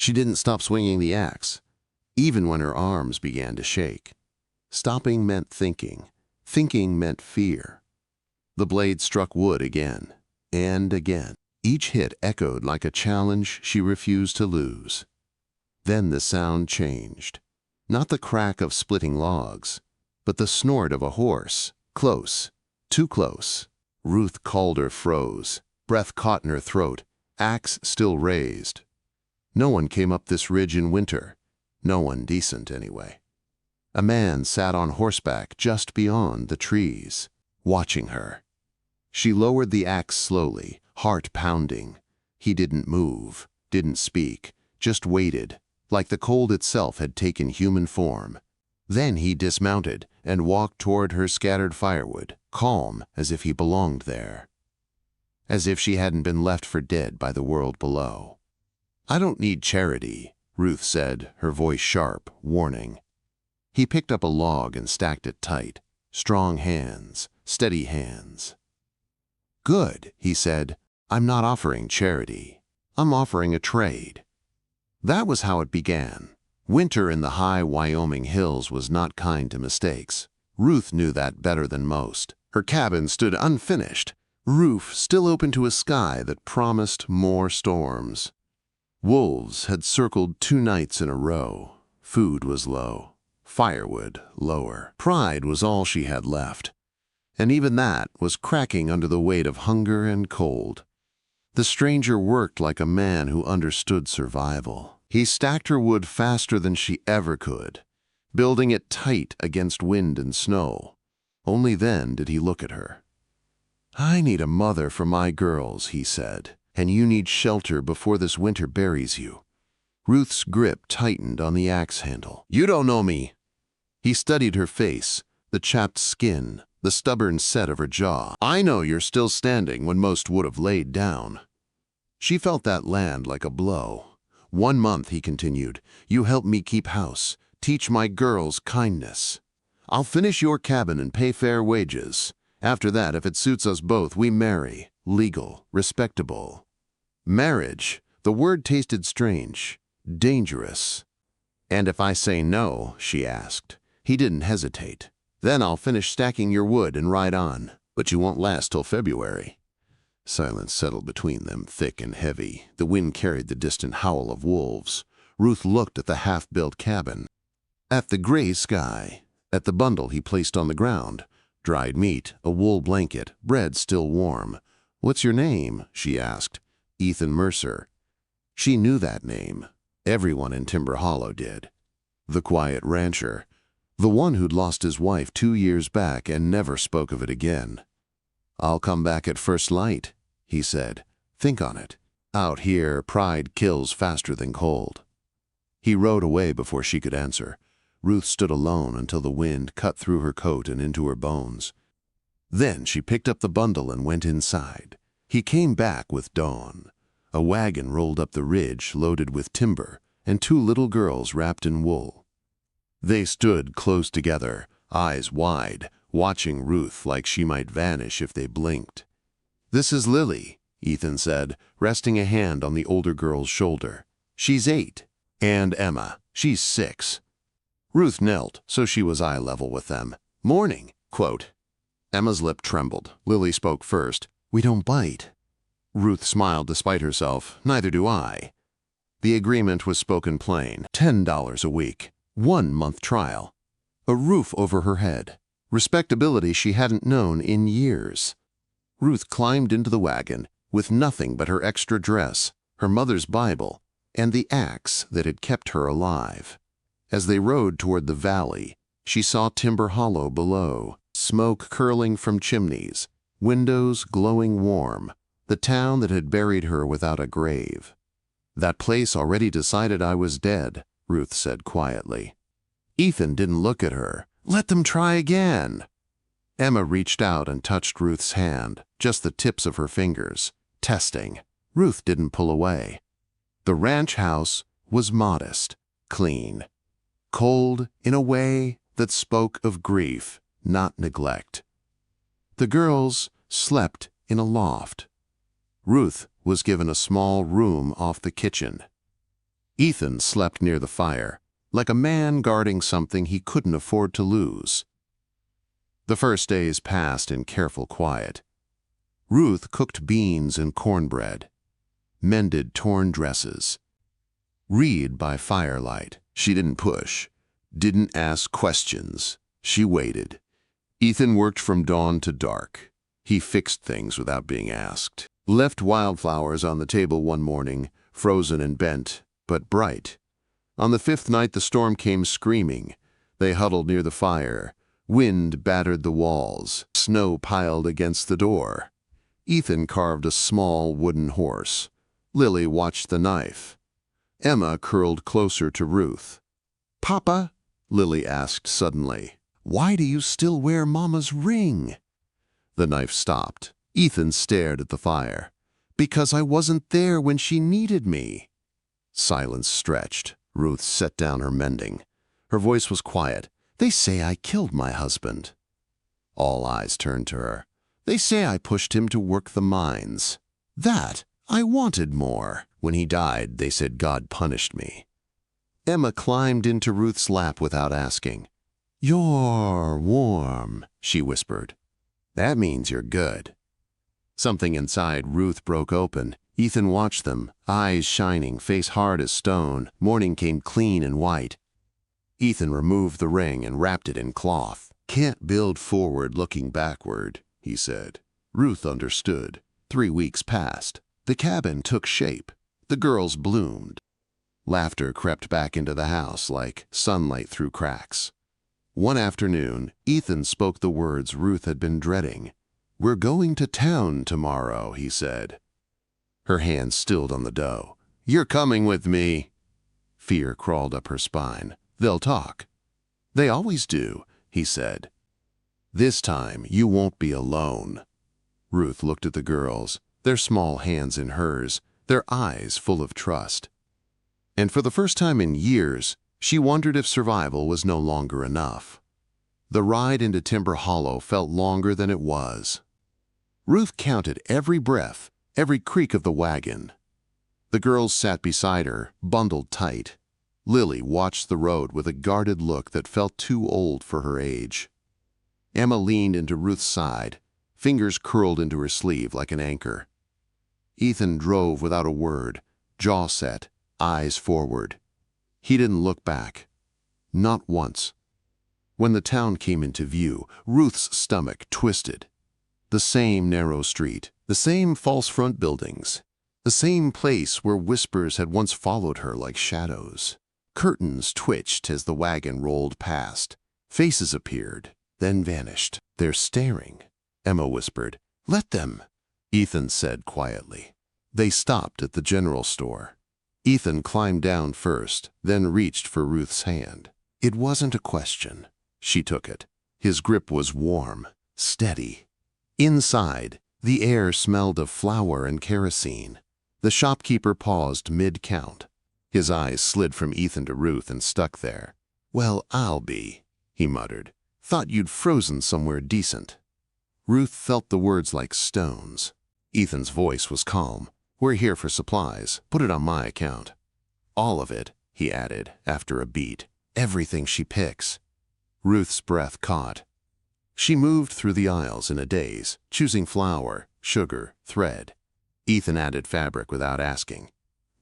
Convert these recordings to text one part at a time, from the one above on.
She didn't stop swinging the axe, even when her arms began to shake. Stopping meant thinking. Thinking meant fear. The blade struck wood again and again. Each hit echoed like a challenge she refused to lose. Then the sound changed. Not the crack of splitting logs, but the snort of a horse. Close. Too close. Ruth Calder froze. Breath caught in her throat. Axe still raised. No one came up this ridge in winter. No one decent, anyway. A man sat on horseback just beyond the trees, watching her. She lowered the axe slowly, heart pounding. He didn't move, didn't speak, just waited, like the cold itself had taken human form. Then he dismounted and walked toward her scattered firewood, calm as if he belonged there. As if she hadn't been left for dead by the world below. "I don't need charity," Ruth said, her voice sharp, warning. He picked up a log and stacked it tight. Strong hands, steady hands. "Good," he said. "I'm not offering charity. I'm offering a trade." That was how it began. Winter in the high Wyoming hills was not kind to mistakes. Ruth knew that better than most. Her cabin stood unfinished, roof still open to a sky that promised more storms. Wolves had circled 2 nights in a row. Food was low. Firewood lower. Pride was all she had left. And even that was cracking under the weight of hunger and cold. The stranger worked like a man who understood survival. He stacked her wood faster than she ever could, building it tight against wind and snow. Only then did he look at her. "I need a mother for my girls," he said, "and you need shelter before this winter buries you." Ruth's grip tightened on the axe handle. "You don't know me." He studied her face, the chapped skin, the stubborn set of her jaw. "I know you're still standing when most would have laid down." She felt that land like a blow. "1 month," he continued, "you help me keep house, teach my girls kindness. I'll finish your cabin and pay fair wages. After that, if it suits us both, we marry. Legal, respectable." Marriage, the word tasted strange, dangerous. "And if I say no?" she asked. He didn't hesitate. "Then I'll finish stacking your wood and ride on. But you won't last till February." Silence settled between them, thick and heavy. The wind carried the distant howl of wolves. Ruth looked at the half-built cabin, at the gray sky, at the bundle he placed on the ground. Dried meat, a wool blanket, bread still warm. "What's your name?" she asked. "Ethan Mercer." She knew that name. Everyone in Timber Hollow did. The quiet rancher. The one who'd lost his wife 2 years back and never spoke of it again. "I'll come back at first light," he said. "Think on it. Out here, pride kills faster than cold." He rode away before she could answer. Ruth stood alone until the wind cut through her coat and into her bones. Then she picked up the bundle and went inside. He came back with dawn. A wagon rolled up the ridge loaded with timber and 2 little girls wrapped in wool. They stood close together, eyes wide, watching Ruth like she might vanish if they blinked. "This is Lily," Ethan said, resting a hand on the older girl's shoulder. "She's 8. And Emma. She's 6. Ruth knelt, so she was eye level with them. "Morning," quote. Emma's lip trembled. Lily spoke first. "We don't bite." Ruth smiled despite herself. "Neither do I." The agreement was spoken plain. $10 a week. 1-month trial. A roof over her head. Respectability she hadn't known in years. Ruth climbed into the wagon with nothing but her extra dress, her mother's Bible, and the axe that had kept her alive. As they rode toward the valley, she saw Timber Hollow below, smoke curling from chimneys, windows glowing warm, the town that had buried her without a grave. "That place already decided I was dead," Ruth said quietly. Ethan didn't look at her. "Let them try again." Emma reached out and touched Ruth's hand, just the tips of her fingers, testing. Ruth didn't pull away. The ranch house was modest, clean, cold in a way that spoke of grief, not neglect. The girls slept in a loft. Ruth was given a small room off the kitchen. Ethan slept near the fire, like a man guarding something he couldn't afford to lose. The first days passed in careful quiet. Ruth cooked beans and cornbread, mended torn dresses. Read by firelight. She didn't push, didn't ask questions. She waited. Ethan worked from dawn to dark. He fixed things without being asked. Left wildflowers on the table one morning, frozen and bent, but bright. On the fifth night the storm came screaming. They huddled near the fire. Wind battered the walls. Snow piled against the door. Ethan carved a small wooden horse. Lily watched the knife. Emma curled closer to Ruth. "Papa," Lily asked suddenly, "why do you still wear Mama's ring?" The knife stopped. Ethan stared at the fire. "Because I wasn't there when she needed me." Silence stretched. Ruth set down her mending. Her voice was quiet. "They say I killed my husband." All eyes turned to her. "They say I pushed him to work the mines. That I wanted more. When he died, they said God punished me." Emma climbed into Ruth's lap without asking. "You're warm," she whispered. "That means you're good." Something inside Ruth broke open. Ethan watched them, eyes shining, face hard as stone. Morning came clean and white. Ethan removed the ring and wrapped it in cloth. "Can't build forward looking backward," he said. Ruth understood. 3 weeks passed. The cabin took shape. The girls bloomed. Laughter crept back into the house like sunlight through cracks. One afternoon, Ethan spoke the words Ruth had been dreading. "We're going to town tomorrow," he said. Her hands stilled on the dough. "You're coming with me." Fear crawled up her spine. "They'll talk." "They always do," he said. "This time, you won't be alone." Ruth looked at the girls, their small hands in hers, their eyes full of trust. And for the first time in years, she wondered if survival was no longer enough. The ride into Timber Hollow felt longer than it was. Ruth counted every breath, every creak of the wagon. The girls sat beside her, bundled tight. Lily watched the road with a guarded look that felt too old for her age. Emma leaned into Ruth's side, fingers curled into her sleeve like an anchor. Ethan drove without a word, jaw set, eyes forward. He didn't look back. Not once. When the town came into view, Ruth's stomach twisted. The same narrow street, the same false front buildings, the same place where whispers had once followed her like shadows. Curtains twitched as the wagon rolled past. Faces appeared, then vanished. "They're staring," Emma whispered. "Let them," Ethan said quietly. They stopped at the general store. Ethan climbed down first, then reached for Ruth's hand. It wasn't a question. She took it. His grip was warm, steady. Inside, the air smelled of flour and kerosene. The shopkeeper paused mid-count. His eyes slid from Ethan to Ruth and stuck there. "Well, I'll be," he muttered. "Thought you'd frozen somewhere decent." Ruth felt the words like stones. Ethan's voice was calm. "We're here for supplies. Put it on my account." "All of it," he added, after a beat. "Everything she picks." Ruth's breath caught. She moved through the aisles in a daze, choosing flour, sugar, thread. Ethan added fabric without asking.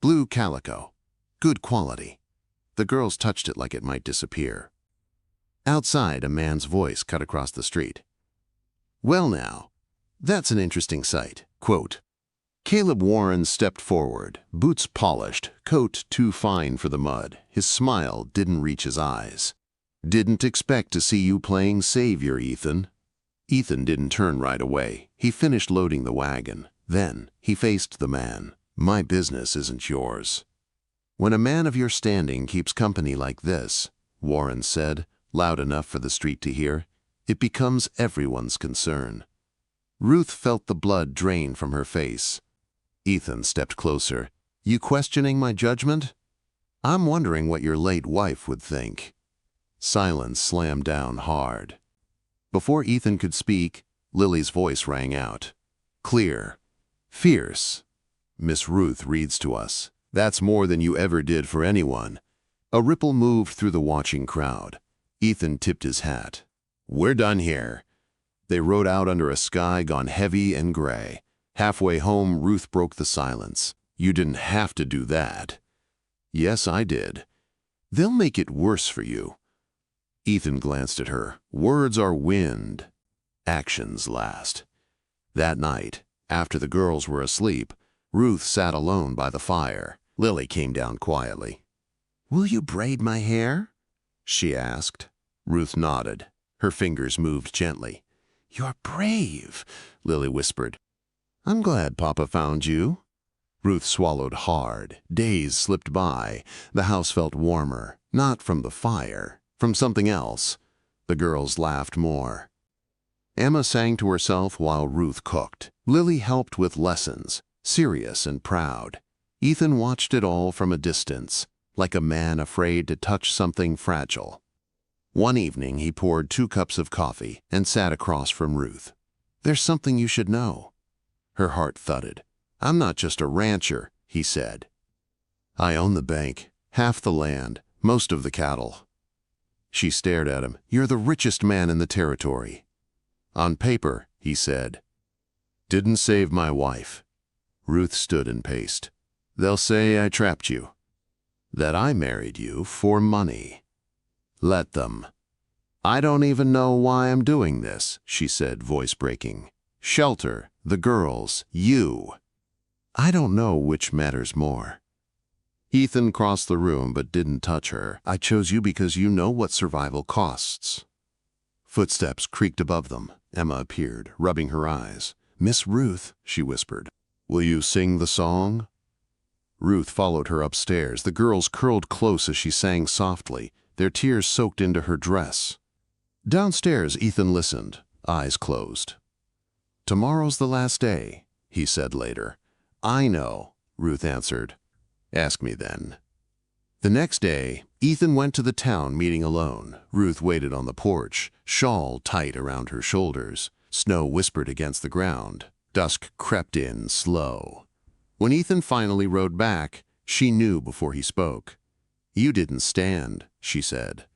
Blue calico. Good quality. The girls touched it like it might disappear. Outside, a man's voice cut across the street. "Well now, that's an interesting sight." Quote, Caleb Warren stepped forward, boots polished, coat too fine for the mud. His smile didn't reach his eyes. "Didn't expect to see you playing savior, Ethan." Ethan didn't turn right away. He finished loading the wagon. Then he faced the man. "My business isn't yours." "When a man of your standing keeps company like this," Warren said, loud enough for the street to hear, "it becomes everyone's concern." Ruth felt the blood drain from her face. Ethan stepped closer. "You questioning my judgment?" "I'm wondering what your late wife would think." Silence slammed down hard. Before Ethan could speak, Lily's voice rang out. Clear. "Fierce. Miss Ruth reads to us. That's more than you ever did for anyone." A ripple moved through the watching crowd. Ethan tipped his hat. "We're done here." They rode out under a sky gone heavy and gray. Halfway home, Ruth broke the silence. "You didn't have to do that." "Yes, I did." "They'll make it worse for you." Ethan glanced at her. "Words are wind. Actions last." That night, after the girls were asleep, Ruth sat alone by the fire. Lily came down quietly. "Will you braid my hair?" she asked. Ruth nodded. Her fingers moved gently. "You're brave," Lily whispered. "I'm glad Papa found you." Ruth swallowed hard. Days slipped by. The house felt warmer, not from the fire, from something else. The girls laughed more. Emma sang to herself while Ruth cooked. Lily helped with lessons, serious and proud. Ethan watched it all from a distance, like a man afraid to touch something fragile. One evening he poured 2 cups of coffee and sat across from Ruth. "There's something you should know." Her heart thudded. "I'm not just a rancher," he said. "I own the bank, half the land, most of the cattle." She stared at him. "You're the richest man in the territory." "On paper," he said. "Didn't save my wife." Ruth stood and paced. "They'll say I trapped you. That I married you for money." "Let them." "I don't even know why I'm doing this," she said, voice breaking. "Shelter, the girls, you. I don't know which matters more." Ethan crossed the room but didn't touch her. "I chose you because you know what survival costs." Footsteps creaked above them. Emma appeared, rubbing her eyes. "Miss Ruth," she whispered. "Will you sing the song?" Ruth followed her upstairs. The girls curled close as she sang softly. Their tears soaked into her dress. Downstairs, Ethan listened, eyes closed. "Tomorrow's the last day," he said later. "I know," Ruth answered. "Ask me then." The next day, Ethan went to the town meeting alone. Ruth waited on the porch, shawl tight around her shoulders. Snow whispered against the ground. Dusk crept in slow. When Ethan finally rode back, she knew before he spoke. "You didn't stand," she said.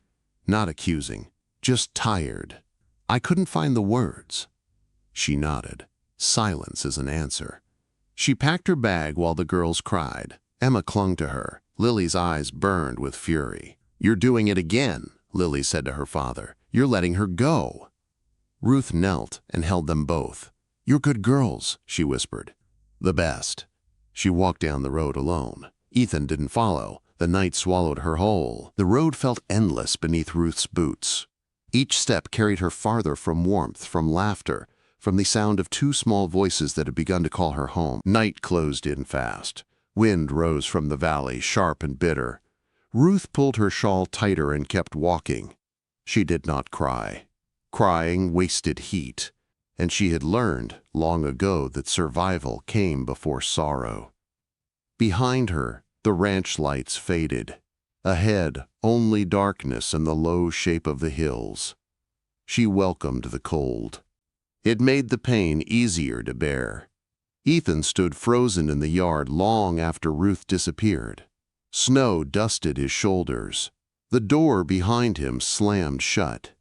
Not accusing, just tired. "I couldn't find the words." She nodded. Silence is an answer. She packed her bag while the girls cried. Emma clung to her. Lily's eyes burned with fury. "You're doing it again," Lily said to her father. "You're letting her go." Ruth knelt and held them both. "You're good girls," she whispered. "The best." She walked down the road alone. Ethan didn't follow. The night swallowed her whole. The road felt endless beneath Ruth's boots. Each step carried her farther from warmth, from laughter, from the sound of 2 small voices that had begun to call her home. Night closed in fast. Wind rose from the valley, sharp and bitter. Ruth pulled her shawl tighter and kept walking. She did not cry. Crying wasted heat, and she had learned long ago that survival came before sorrow. Behind her, the ranch lights faded. Ahead, only darkness and the low shape of the hills. She welcomed the cold. It made the pain easier to bear. Ethan stood frozen in the yard long after Ruth disappeared. Snow dusted his shoulders. The door behind him slammed shut.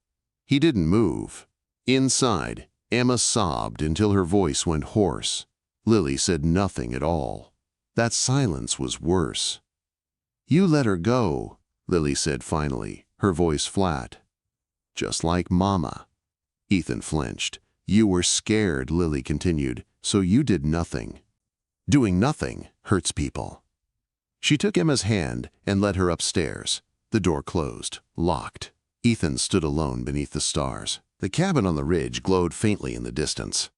He didn't move. Inside, Emma sobbed until her voice went hoarse. Lily said nothing at all. That silence was worse. "You let her go," Lily said finally, her voice flat. "Just like Mama." Ethan flinched. "You were scared," Lily continued, "so you did nothing." Doing nothing hurts people. She took Emma's hand and led her upstairs. The door closed, locked. Ethan stood alone beneath the stars. The cabin on the ridge glowed faintly in the distance.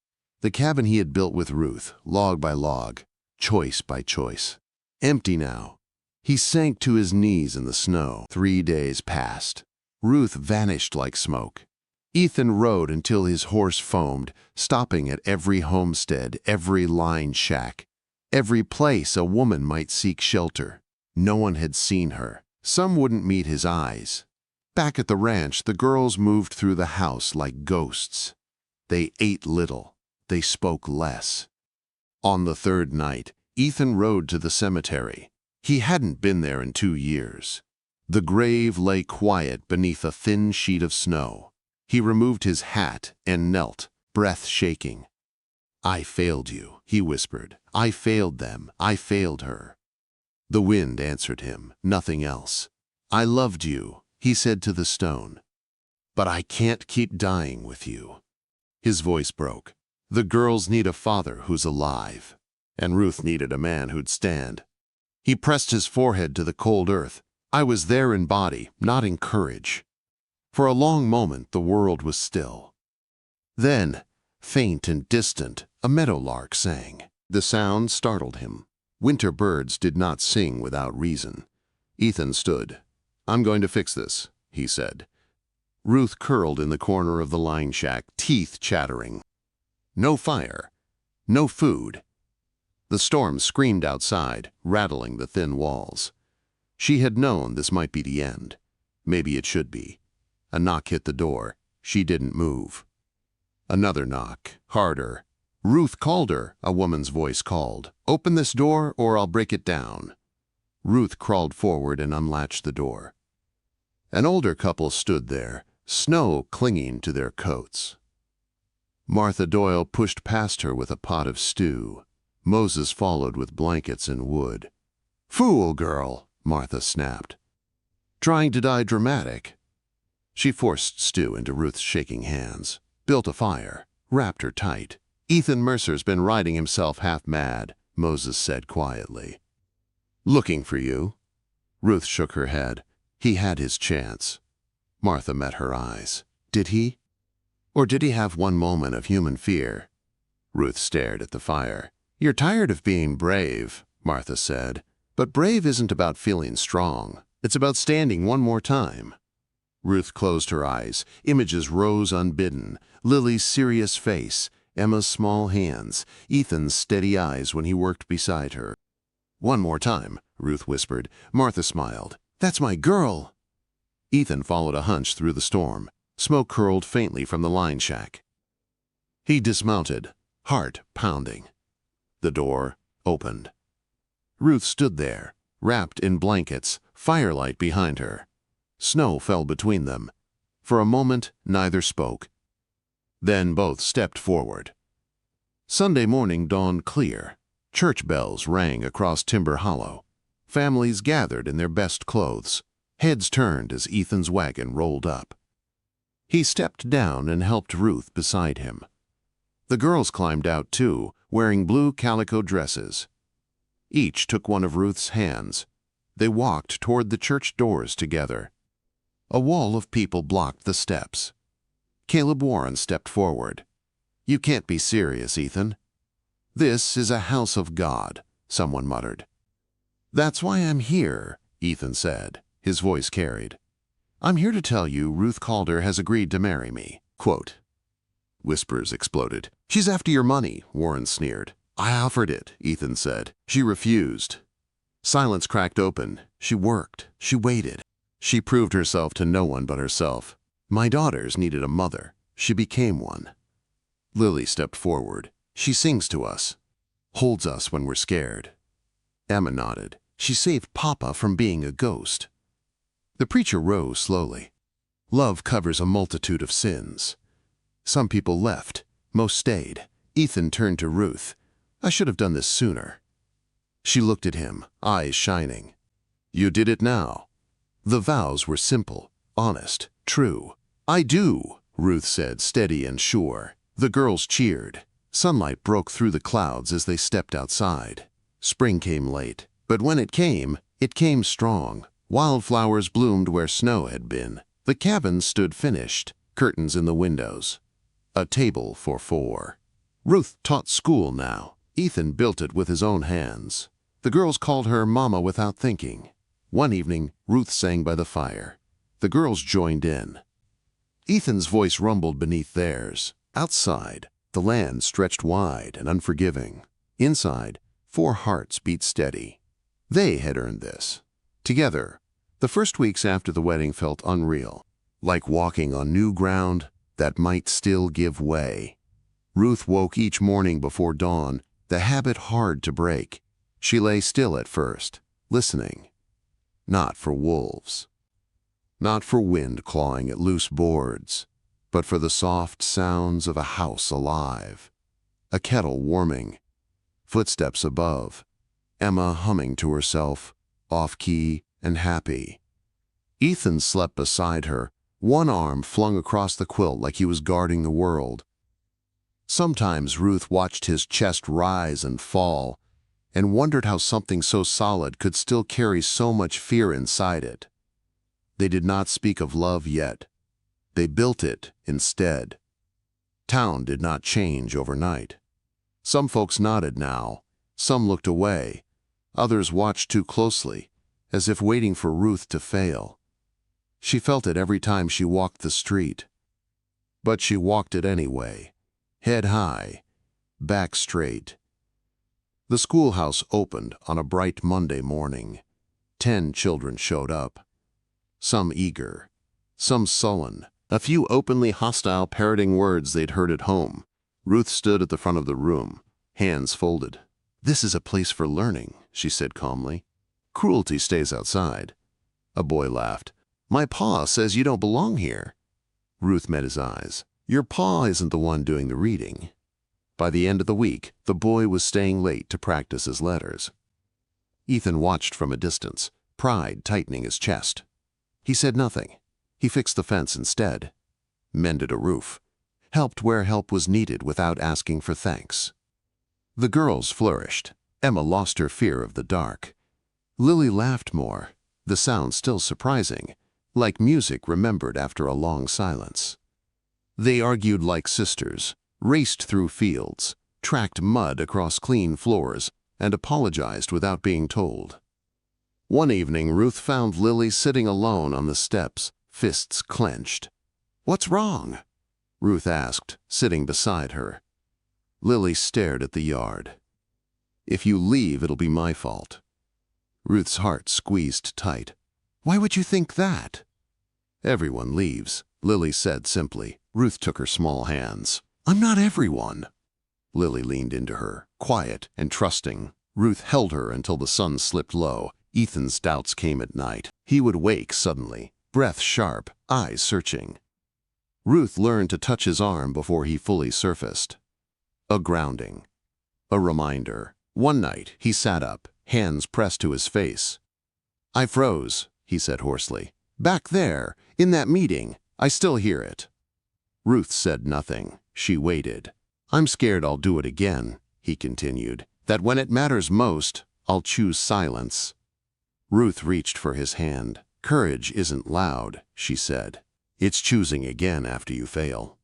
The cabin he had built with Ruth, log by log, choice by choice. Empty now. He sank to his knees in the snow. 3 days passed. Ruth vanished like smoke. Ethan rode until his horse foamed, stopping at every homestead, every lined shack, every place a woman might seek shelter. No one had seen her. Some wouldn't meet his eyes. Back at the ranch, the girls moved through the house like ghosts. They ate little. They spoke less. On the 3rd night, Ethan rode to the cemetery. He hadn't been there in 2 years. The grave lay quiet beneath a thin sheet of snow. He removed his hat and knelt, breath shaking. "I failed you," he whispered. "I failed them. I failed her." The wind answered him, nothing else. "I loved you," he said to the stone. "But I can't keep dying with you." His voice broke. "The girls need a father who's alive." And Ruth needed a man who'd stand. He pressed his forehead to the cold earth. "I was there in body, not in courage." For a long moment the world was still. Then, faint and distant, a meadowlark sang. The sound startled him. Winter birds did not sing without reason. Ethan stood. "I'm going to fix this," he said. Ruth curled in the corner of the line shack, teeth chattering. No fire. No food. The storm screamed outside, rattling the thin walls. She had known this might be the end. Maybe it should be. A knock hit the door. She didn't move. Another knock, harder. "Ruth Calder," a woman's voice called. "Open this door or I'll break it down." Ruth crawled forward and unlatched the door. An older couple stood there, snow clinging to their coats. Martha Doyle pushed past her with a pot of stew. Moses followed with blankets and wood. "Fool girl," Martha snapped. "Trying to die dramatic." She forced stew into Ruth's shaking hands, built a fire, wrapped her tight. "Ethan Mercer's been riding himself half mad," Moses said quietly. "Looking for you." Ruth shook her head. "He had his chance." Martha met her eyes. "Did he? Or did he have one moment of human fear?" Ruth stared at the fire. "You're tired of being brave," Martha said. "But brave isn't about feeling strong. It's about standing one more time." Ruth closed her eyes. Images rose unbidden. Lily's serious face, Emma's small hands, Ethan's steady eyes when he worked beside her. "One more time," Ruth whispered. Martha smiled. "That's my girl." Ethan followed a hunch through the storm. Smoke curled faintly from the line shack. He dismounted, heart pounding. The door opened. Ruth stood there, wrapped in blankets, firelight behind her. Snow fell between them. For a moment, neither spoke. Then both stepped forward. Sunday morning dawned clear. Church bells rang across Timber Hollow. Families gathered in their best clothes. Heads turned as Ethan's wagon rolled up. He stepped down and helped Ruth beside him. The girls climbed out too, wearing blue calico dresses. Each took one of Ruth's hands. They walked toward the church doors together. A wall of people blocked the steps. Caleb Warren stepped forward. "You can't be serious, Ethan." "This is a house of God," someone muttered. "That's why I'm here," Ethan said. His voice carried. "I'm here to tell you Ruth Calder has agreed to marry me." Quote. Whispers exploded. "She's after your money," Warren sneered. "I offered it," Ethan said. "She refused." Silence cracked open. She worked. She waited. She proved herself to no one but herself. "My daughters needed a mother. She became one." Lily stepped forward. "She sings to us, holds us when we're scared." Emma nodded. "She saved Papa from being a ghost." The preacher rose slowly. "Love covers a multitude of sins." Some people left. Most stayed. Ethan turned to Ruth. "I should have done this sooner." She looked at him, eyes shining. "You did it now." The vows were simple, honest, true. "I do," Ruth said, steady and sure. The girls cheered. Sunlight broke through the clouds as they stepped outside. Spring came late, but when it came strong. Wildflowers bloomed where snow had been. The cabin stood finished, curtains in the windows. A table for 4. Ruth taught school now. Ethan built it with his own hands. The girls called her Mama without thinking. One evening, Ruth sang by the fire. The girls joined in. Ethan's voice rumbled beneath theirs. Outside, the land stretched wide and unforgiving. Inside, 4 hearts beat steady. They had earned this. Together, the first weeks after the wedding felt unreal, like walking on new ground that might still give way. Ruth woke each morning before dawn, the habit hard to break. She lay still at first, listening. Not for wolves. Not for wind clawing at loose boards, but for the soft sounds of a house alive. A kettle warming. Footsteps above. Emma humming to herself, off-key and happy. Ethan slept beside her, one arm flung across the quilt like he was guarding the world. Sometimes Ruth watched his chest rise and fall and wondered how something so solid could still carry so much fear inside it. They did not speak of love yet. They built it instead. Town did not change overnight. Some folks nodded now, some looked away, others watched too closely, as if waiting for Ruth to fail. She felt it every time she walked the street. But she walked it anyway, head high, back straight. The schoolhouse opened on a bright Monday morning. 10 children showed up. Some eager, some sullen, a few openly hostile, parroting words they'd heard at home. Ruth stood at the front of the room, hands folded. "This is a place for learning," she said calmly. "Cruelty stays outside." A boy laughed. "My pa says you don't belong here." Ruth met his eyes. "Your pa isn't the one doing the reading." By the end of the week, the boy was staying late to practice his letters. Ethan watched from a distance, pride tightening his chest. He said nothing. He fixed the fence instead, mended a roof, helped where help was needed without asking for thanks. The girls flourished. Emma lost her fear of the dark. Lily laughed more, the sound still surprising, like music remembered after a long silence. They argued like sisters, raced through fields, tracked mud across clean floors, and apologized without being told. One evening, Ruth found Lily sitting alone on the steps, fists clenched. "What's wrong?" Ruth asked, sitting beside her. Lily stared at the yard. "If you leave, it'll be my fault." Ruth's heart squeezed tight. "Why would you think that?" "Everyone leaves," Lily said simply. Ruth took her small hands. "I'm not everyone." Lily leaned into her, quiet and trusting. Ruth held her until the sun slipped low. Ethan's doubts came at night. He would wake suddenly, breath sharp, eyes searching. Ruth learned to touch his arm before he fully surfaced. A grounding. A reminder. One night, he sat up, hands pressed to his face. "I froze," he said hoarsely. "Back there, in that meeting, I still hear it." Ruth said nothing. She waited. "I'm scared I'll do it again," he continued. "That when it matters most, I'll choose silence." Ruth reached for his hand. "Courage isn't loud," she said. "It's choosing again after you fail."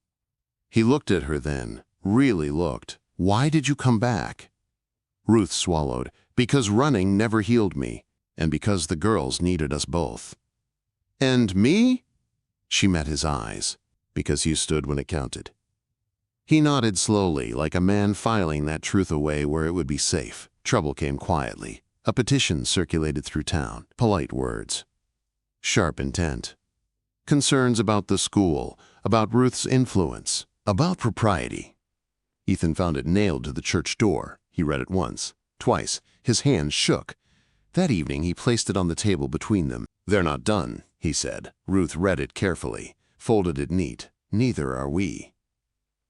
He looked at her then, really looked. "Why did you come back?" Ruth swallowed. "Because running never healed me, and because the girls needed us both." "And me?" She met his eyes. "Because you stood when it counted." He nodded slowly, like a man filing that truth away where it would be safe. Trouble came quietly. A petition circulated through town. Polite words. Sharp intent. Concerns about the school, about Ruth's influence, about propriety. Ethan found it nailed to the church door. He read it once, twice. His hands shook. That evening he placed it on the table between them. "They're not done," he said. Ruth read it carefully, folded it neat. "Neither are we."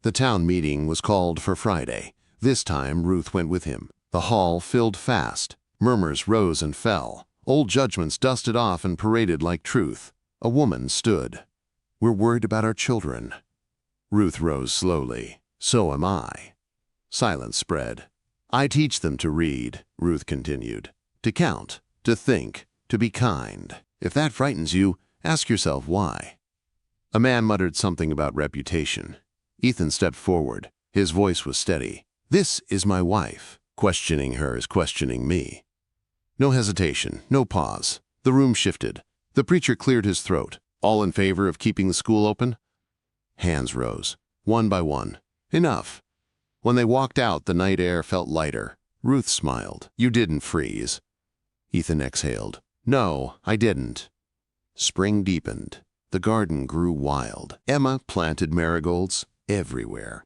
The town meeting was called for Friday. This time Ruth went with him. The hall filled fast. Murmurs rose and fell. Old judgments dusted off and paraded like truth. A woman stood. "We're worried about our children." Ruth rose slowly. "So am I." Silence spread. "I teach them to read," Ruth continued. "To count, to think, to be kind. If that frightens you, ask yourself why." A man muttered something about reputation. Ethan stepped forward. His voice was steady. "This is my wife. Questioning her is questioning me." No hesitation, no pause. The room shifted. The preacher cleared his throat. "All in favor of keeping the school open?" Hands rose, one by one. "Enough." When they walked out, the night air felt lighter. Ruth smiled. "You didn't freeze." Ethan exhaled. "No, I didn't." Spring deepened. The garden grew wild. Emma planted marigolds everywhere.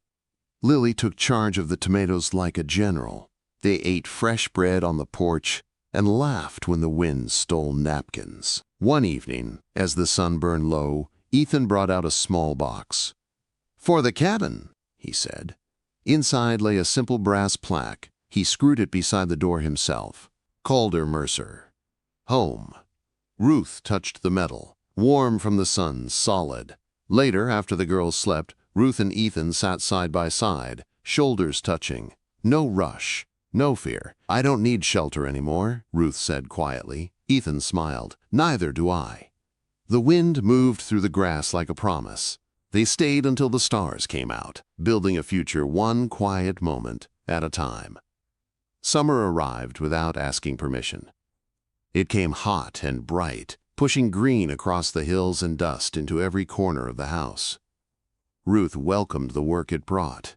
Lily took charge of the tomatoes like a general. They ate fresh bread on the porch, and laughed when the wind stole napkins. One evening, as the sun burned low, Ethan brought out a small box. "For the cabin," he said. Inside lay a simple brass plaque. He screwed it beside the door himself. Calder Mercer. Home. Ruth touched the metal, warm from the sun, solid. Later, after the girls slept, Ruth and Ethan sat side by side, shoulders touching. No rush, no fear. "I don't need shelter anymore," Ruth said quietly. Ethan smiled. "Neither do I." The wind moved through the grass like a promise. They stayed until the stars came out, building a future one quiet moment at a time. Summer arrived without asking permission. It came hot and bright, pushing green across the hills and dust into every corner of the house. Ruth welcomed the work it brought.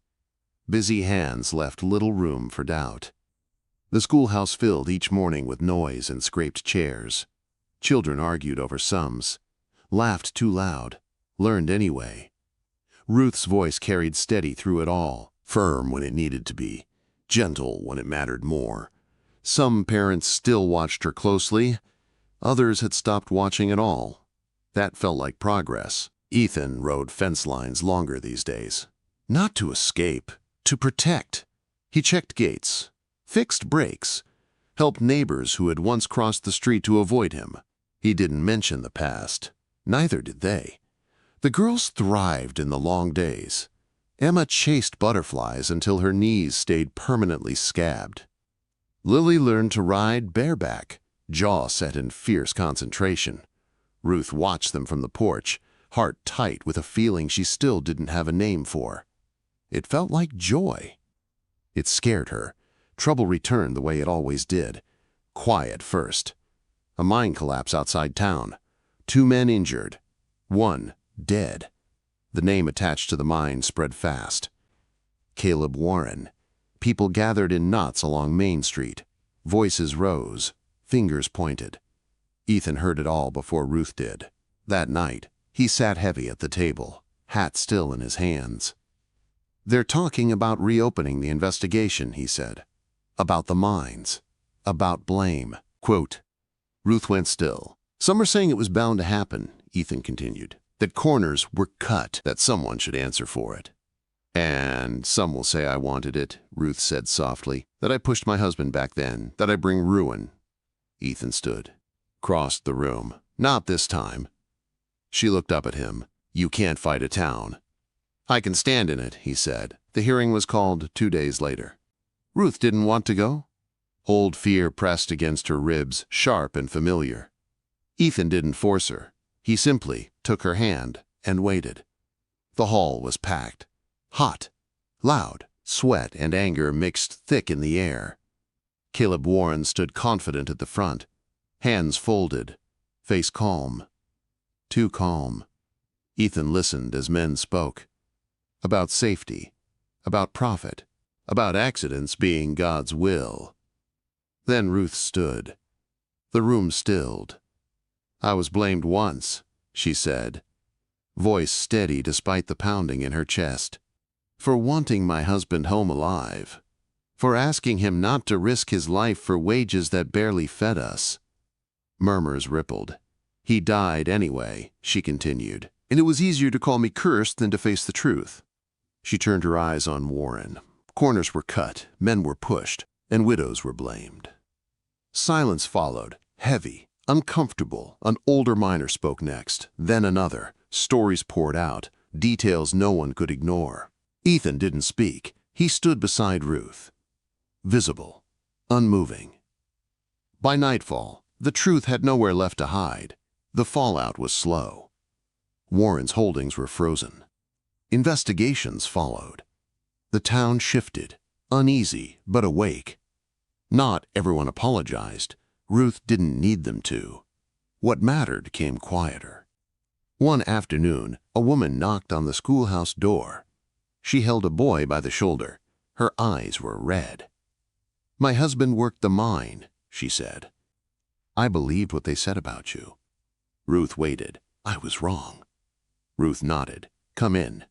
Busy hands left little room for doubt. The schoolhouse filled each morning with noise and scraped chairs. Children argued over sums, laughed too loud, learned anyway. Ruth's voice carried steady through it all, firm when it needed to be, gentle when it mattered more. Some parents still watched her closely. Others had stopped watching at all. That felt like progress. Ethan rode fence lines longer these days. Not to escape, to protect. He checked gates, fixed brakes, helped neighbors who had once crossed the street to avoid him. He didn't mention the past. Neither did they. The girls thrived in the long days. Emma chased butterflies until her knees stayed permanently scabbed. Lily learned to ride bareback, jaw set in fierce concentration. Ruth watched them from the porch, heart tight with a feeling she still didn't have a name for. It felt like joy. It scared her. Trouble returned the way it always did. Quiet first. A mine collapse outside town. 2 men injured. 1 dead. The name attached to the mine spread fast. Caleb Warren. People gathered in knots along Main Street. Voices rose. Fingers pointed. Ethan heard it all before Ruth did. That night, he sat heavy at the table, hat still in his hands. "They're talking about reopening the investigation," he said. "About the mines. About blame." Quote. Ruth went still. "Some are saying it was bound to happen," Ethan continued. "That corners were cut, that someone should answer for it." "And some will say I wanted it," Ruth said softly. "That I pushed my husband back then, that I bring ruin." Ethan stood, crossed the room. "Not this time." She looked up at him. "You can't fight a town." "I can stand in it," he said. The hearing was called 2 days later. Ruth didn't want to go. Old fear pressed against her ribs, sharp and familiar. Ethan didn't force her. He simply took her hand and waited. The hall was packed. Hot, loud, sweat and anger mixed thick in the air. Caleb Warren stood confident at the front, hands folded, face calm. Too calm. Ethan listened as men spoke. About safety, about profit, about accidents being God's will. Then Ruth stood. The room stilled. "I was blamed once," she said, voice steady despite the pounding in her chest. "For wanting my husband home alive. For asking him not to risk his life for wages that barely fed us." Murmurs rippled. "He died anyway," she continued, "and it was easier to call me cursed than to face the truth." She turned her eyes on Warren. Corners were cut, men were pushed, and widows were blamed. Silence followed, heavy, uncomfortable. An older miner spoke next, then another. Stories poured out, details no one could ignore. Ethan didn't speak. He stood beside Ruth, visible, unmoving. By nightfall, the truth had nowhere left to hide. The fallout was slow. Warren's holdings were frozen. Investigations followed. The town shifted, uneasy but awake. Not everyone apologized. Ruth didn't need them to. What mattered came quieter. One afternoon, a woman knocked on the schoolhouse door. She held a boy by the shoulder. Her eyes were red. "My husband worked the mine," she said. "I believed what they said about you." Ruth waited. "I was wrong." Ruth nodded. "Come in."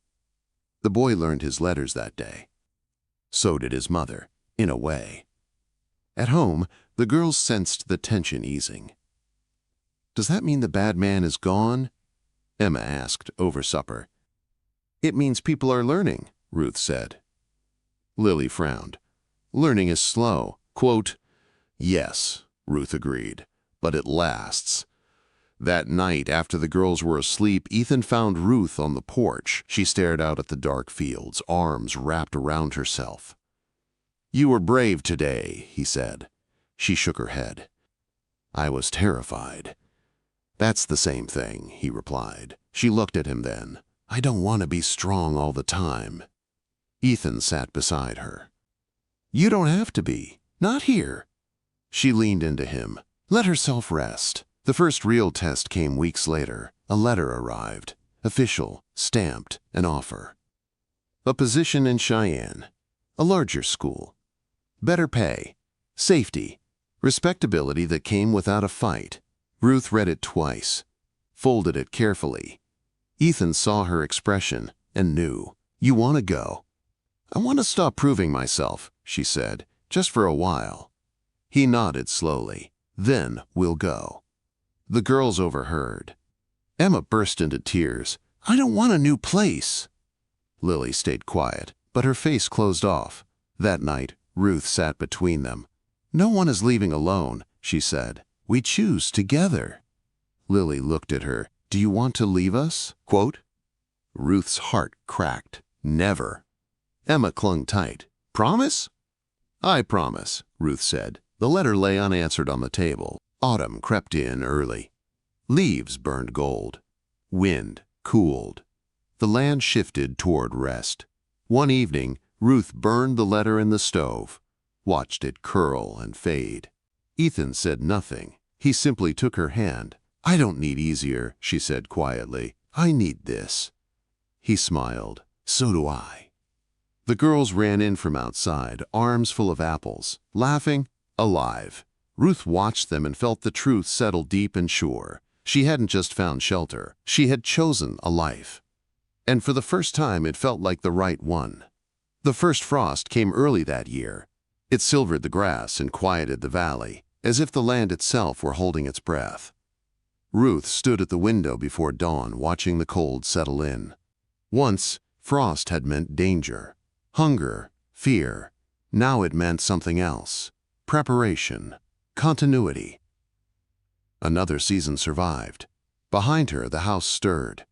The boy learned his letters that day. So did his mother, in a way. At home, The girls sensed the tension easing. "Does that mean the bad man is gone?" Emma asked over supper. "It means people are learning," Ruth said. Lily frowned. "Learning is slow." Quote, "Yes," Ruth agreed, "but it lasts." That night, after the girls were asleep, Ethan found Ruth on the porch. She stared out at the dark fields, arms wrapped around herself. "You were brave today," he said. She shook her head. "I was terrified." "That's the same thing," he replied. She looked at him then. "I don't want to be strong all the time." Ethan sat beside her. "You don't have to be. Not here." She leaned into him. Let herself rest. The first real test came weeks later. A letter arrived. Official, stamped, an offer. A position in Cheyenne. A larger school. Better pay. Safety. Respectability that came without a fight. Ruth read it twice. Folded it carefully. Ethan saw her expression and knew. "You want to go?" "I want to stop proving myself," she said, "just for a while." He nodded slowly. "Then we'll go." The girls overheard. Emma burst into tears. "I don't want a new place." Lily stayed quiet, but her face closed off. That night, Ruth sat between them. "No one is leaving alone," she said. "We choose together." Lily looked at her. "Do you want to leave us?" Quote. Ruth's heart cracked. "Never." Emma clung tight. "Promise?" "I promise," Ruth said. The letter lay unanswered on the table. Autumn crept in early. Leaves burned gold. Wind cooled. The land shifted toward rest. One evening, Ruth burned the letter in the stove, watched it curl and fade. Ethan said nothing. He simply took her hand. "I don't need easier," she said quietly. "I need this." He smiled. "So do I." The girls ran in from outside, arms full of apples, laughing, alive. Ruth watched them and felt the truth settle deep and sure. She hadn't just found shelter. She had chosen a life. And for the first time, it felt like the right one. The first frost came early that year. It silvered the grass and quieted the valley, as if the land itself were holding its breath. Ruth stood at the window before dawn, watching the cold settle in. Once, frost had meant danger, hunger, fear. Now it meant something else. Preparation, continuity. Another season survived. Behind her, the house stirred.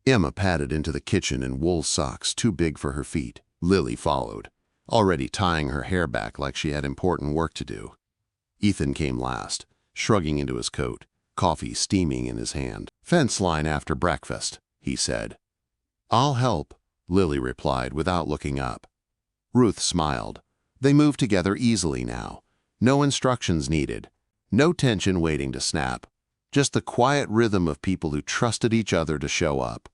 Emma padded into the kitchen in wool socks too big for her feet. Lily followed, already tying her hair back like she had important work to do. Ethan came last, shrugging into his coat, coffee steaming in his hand. "Fence line after breakfast," he said. "I'll help," Lily replied without looking up. Ruth smiled. They moved together easily now. No instructions needed. No tension waiting to snap. Just the quiet rhythm of people who trusted each other to show up.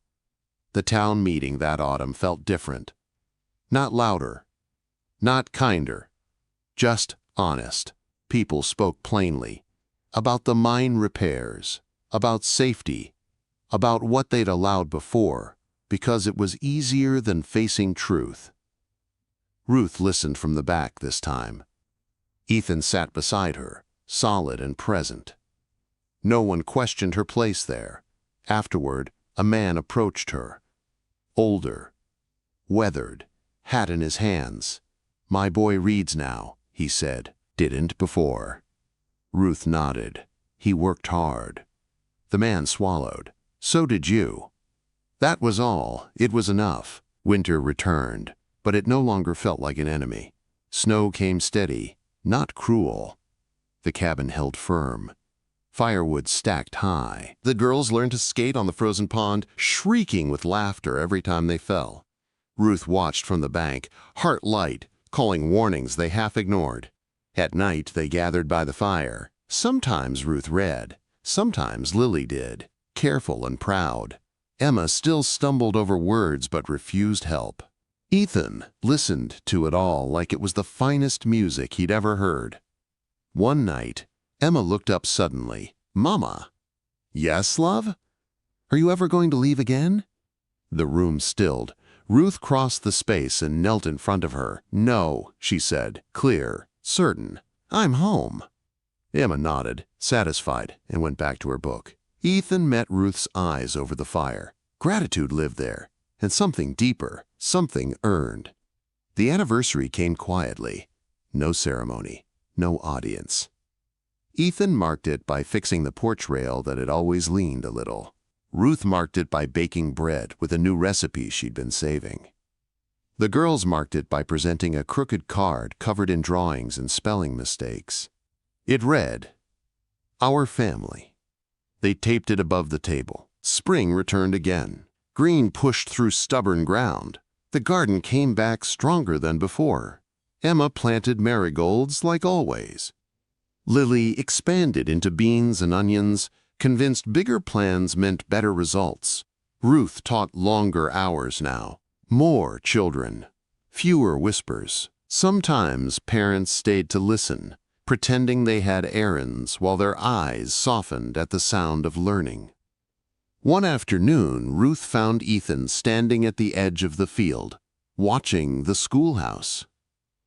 The town meeting that autumn felt different. Not louder. Not kinder. Just honest. People spoke plainly. About the mine repairs. About safety. About what they'd allowed before. Because it was easier than facing truth. Ruth listened from the back this time. Ethan sat beside her, solid and present. No one questioned her place there. Afterward, a man approached her. Older. Weathered. Hat in his hands. "My boy reads now," he said. "Didn't before." Ruth nodded. "He worked hard." The man swallowed. "So did you." That was all. It was enough. Winter returned, but it no longer felt like an enemy. Snow came steady, not cruel. The cabin held firm. Firewood stacked high. The girls learned to skate on the frozen pond, shrieking with laughter every time they fell. Ruth watched from the bank, heart light, calling warnings they half ignored. At night, they gathered by the fire. Sometimes Ruth read. Sometimes Lily did, careful and proud. Emma still stumbled over words but refused help. Ethan listened to it all like it was the finest music he'd ever heard. One night, Emma looked up suddenly. "Mama." "Yes, love? Are you ever going to leave again?" The room stilled. Ruth crossed the space and knelt in front of her. "No," she said, clear, certain. I'm home." Emma nodded, satisfied, and went back to her book. Ethan met Ruth's eyes over the fire. Gratitude lived there, and something deeper, something earned. The anniversary came quietly. No ceremony, no audience. Ethan marked it by fixing the porch rail that had always leaned a little. Ruth marked it by baking bread with a new recipe she'd been saving. The girls marked it by presenting a crooked card covered in drawings and spelling mistakes. It read, "Our family." They taped it above the table. Spring returned again. Green pushed through stubborn ground. The garden came back stronger than before. Emma planted marigolds like always. Lily expanded into beans and onions, convinced bigger plans meant better results. Ruth taught longer hours now. More children. Fewer whispers. Sometimes parents stayed to listen, pretending they had errands while their eyes softened at the sound of learning. One afternoon, Ruth found Ethan standing at the edge of the field, watching the schoolhouse.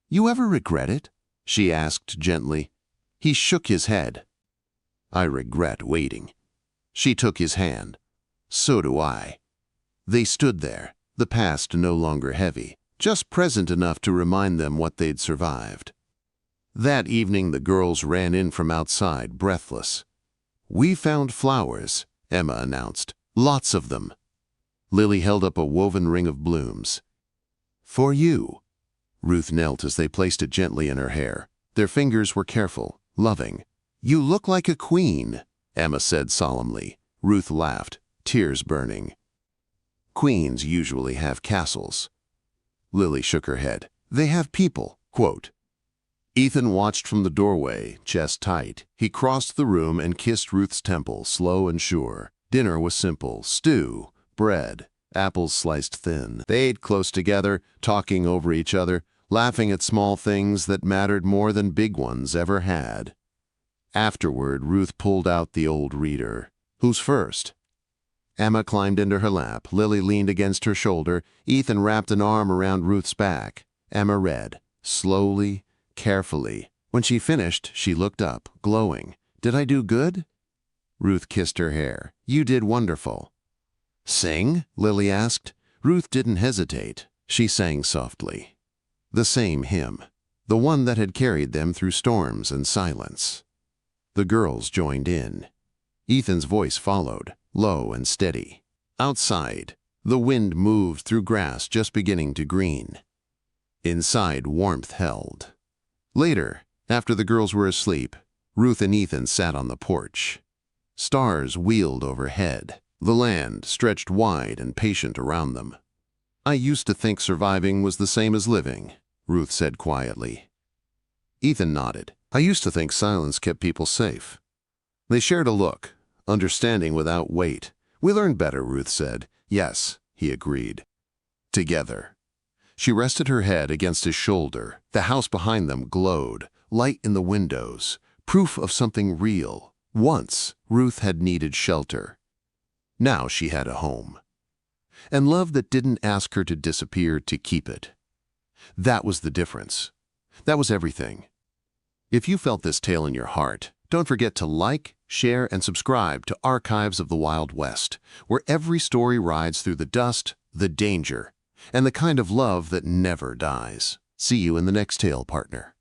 "You ever regret it?" she asked gently. He shook his head. "I regret waiting." She took his hand. "So do I." They stood there, the past no longer heavy, just present enough to remind them what they'd survived. That evening the girls ran in from outside, breathless. "We found flowers," Emma announced. "Lots of them." Lily held up a woven ring of blooms. "For you." Ruth knelt as they placed it gently in her hair. Their fingers were careful, loving. "You look like a queen," Emma said solemnly. Ruth laughed, tears burning. "Queens usually have castles." Lily shook her head. "They have people." Quote. Ethan watched from the doorway, chest tight. He crossed the room and kissed Ruth's temple, slow and sure. Dinner was simple: stew, bread, apples sliced thin. They ate close together, talking over each other, laughing at small things that mattered more than big ones ever had. Afterward, Ruth pulled out the old reader. "Who's first?" Emma climbed into her lap. Lily leaned against her shoulder. Ethan wrapped an arm around Ruth's back. Emma read, slowly, carefully. When she finished, she looked up, glowing. "Did I do good?" Ruth kissed her hair. "You did wonderful." "Sing?" Lily asked. Ruth didn't hesitate. She sang softly. The same hymn, the one that had carried them through storms and silence. The girls joined in. Ethan's voice followed, low and steady. Outside, the wind moved through grass just beginning to green. Inside, warmth held. Later, after the girls were asleep, Ruth and Ethan sat on the porch. Stars wheeled overhead. The land stretched wide and patient around them. "I used to think surviving was the same as living," Ruth said quietly. Ethan nodded. "I used to think silence kept people safe." They shared a look, understanding without weight. "We learned better," Ruth said. "Yes," he agreed. Together. She rested her head against his shoulder. The house behind them glowed, light in the windows, proof of something real. Once, Ruth had needed shelter. Now she had a home. And love that didn't ask her to disappear to keep it. That was the difference. That was everything. If you felt this tale in your heart, don't forget to like, share, and subscribe to Archives of the Wild West, where every story rides through the dust, the danger, and the kind of love that never dies. See you in the next tale, partner.